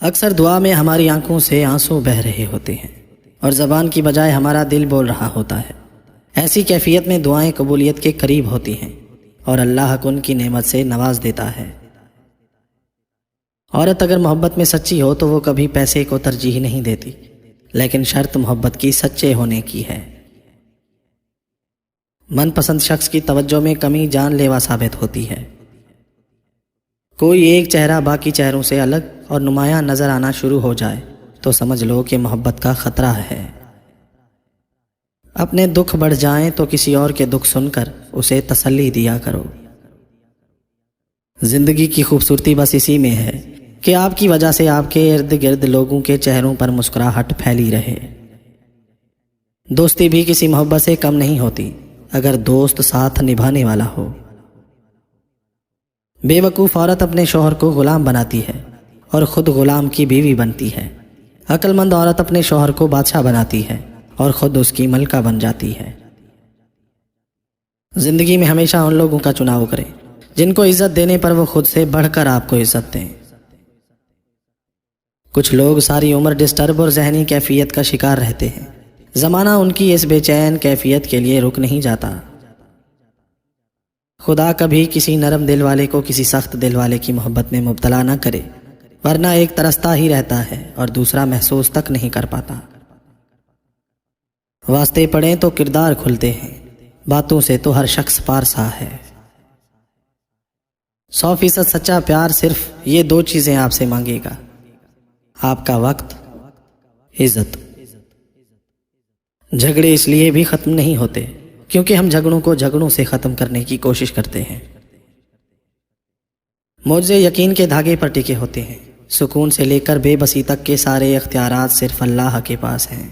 اکثر دعا میں ہماری آنکھوں سے آنسو بہہ رہے ہوتے ہیں اور زبان کی بجائے ہمارا دل بول رہا ہوتا ہے۔ ایسی کیفیت میں دعائیں قبولیت کے قریب ہوتی ہیں اور اللہ کو ان کی نعمت سے نواز دیتا ہے۔ عورت اگر محبت میں سچی ہو تو وہ کبھی پیسے کو ترجیح نہیں دیتی، لیکن شرط محبت کی سچے ہونے کی ہے۔ من پسند شخص کی توجہ میں کمی جان لیوا ثابت ہوتی ہے۔ کوئی ایک چہرہ باقی چہروں سے الگ اور نمایاں نظر آنا شروع ہو جائے تو سمجھ لو کہ محبت کا خطرہ ہے۔ اپنے دکھ بڑھ جائیں تو کسی اور کے دکھ سن کر اسے تسلی دیا کرو۔ زندگی کی خوبصورتی بس اسی میں ہے کہ آپ کی وجہ سے آپ کے ارد گرد لوگوں کے چہروں پر مسکراہٹ پھیلی رہے۔ دوستی بھی کسی محبت سے کم نہیں ہوتی اگر دوست ساتھ نبھانے والا ہو۔ بے وقوف عورت اپنے شوہر کو غلام بناتی ہے اور خود غلام کی بیوی بنتی ہے۔ عقل مند عورت اپنے شوہر کو بادشاہ بناتی ہے اور خود اس کی ملکہ بن جاتی ہے۔ زندگی میں ہمیشہ ان لوگوں کا چناؤ کریں جن کو عزت دینے پر وہ خود سے بڑھ کر آپ کو عزت دیں۔ کچھ لوگ ساری عمر ڈسٹرب اور ذہنی کیفیت کا شکار رہتے ہیں۔ زمانہ ان کی اس بے چین کیفیت کے لیے رک نہیں جاتا۔ خدا کبھی کسی نرم دل والے کو کسی سخت دل والے کی محبت میں مبتلا نہ کرے، ورنہ ایک ترستا ہی رہتا ہے اور دوسرا محسوس تک نہیں کر پاتا۔ واسطے پڑھیں تو کردار کھلتے ہیں، باتوں سے تو ہر شخص پارسا ہے۔ 100% سچا پیار صرف یہ 2 چیزیں آپ سے مانگے گا: آپ کا وقت، عزت۔ جھگڑے اس لیے بھی ختم نہیں ہوتے کیونکہ ہم جھگڑوں کو جھگڑوں سے ختم کرنے کی کوشش کرتے ہیں۔ معجزے یقین کے دھاگے پر ٹکے ہوتے ہیں۔ سکون سے لے کر بے بسی تک کے سارے اختیارات صرف اللہ کے پاس ہیں۔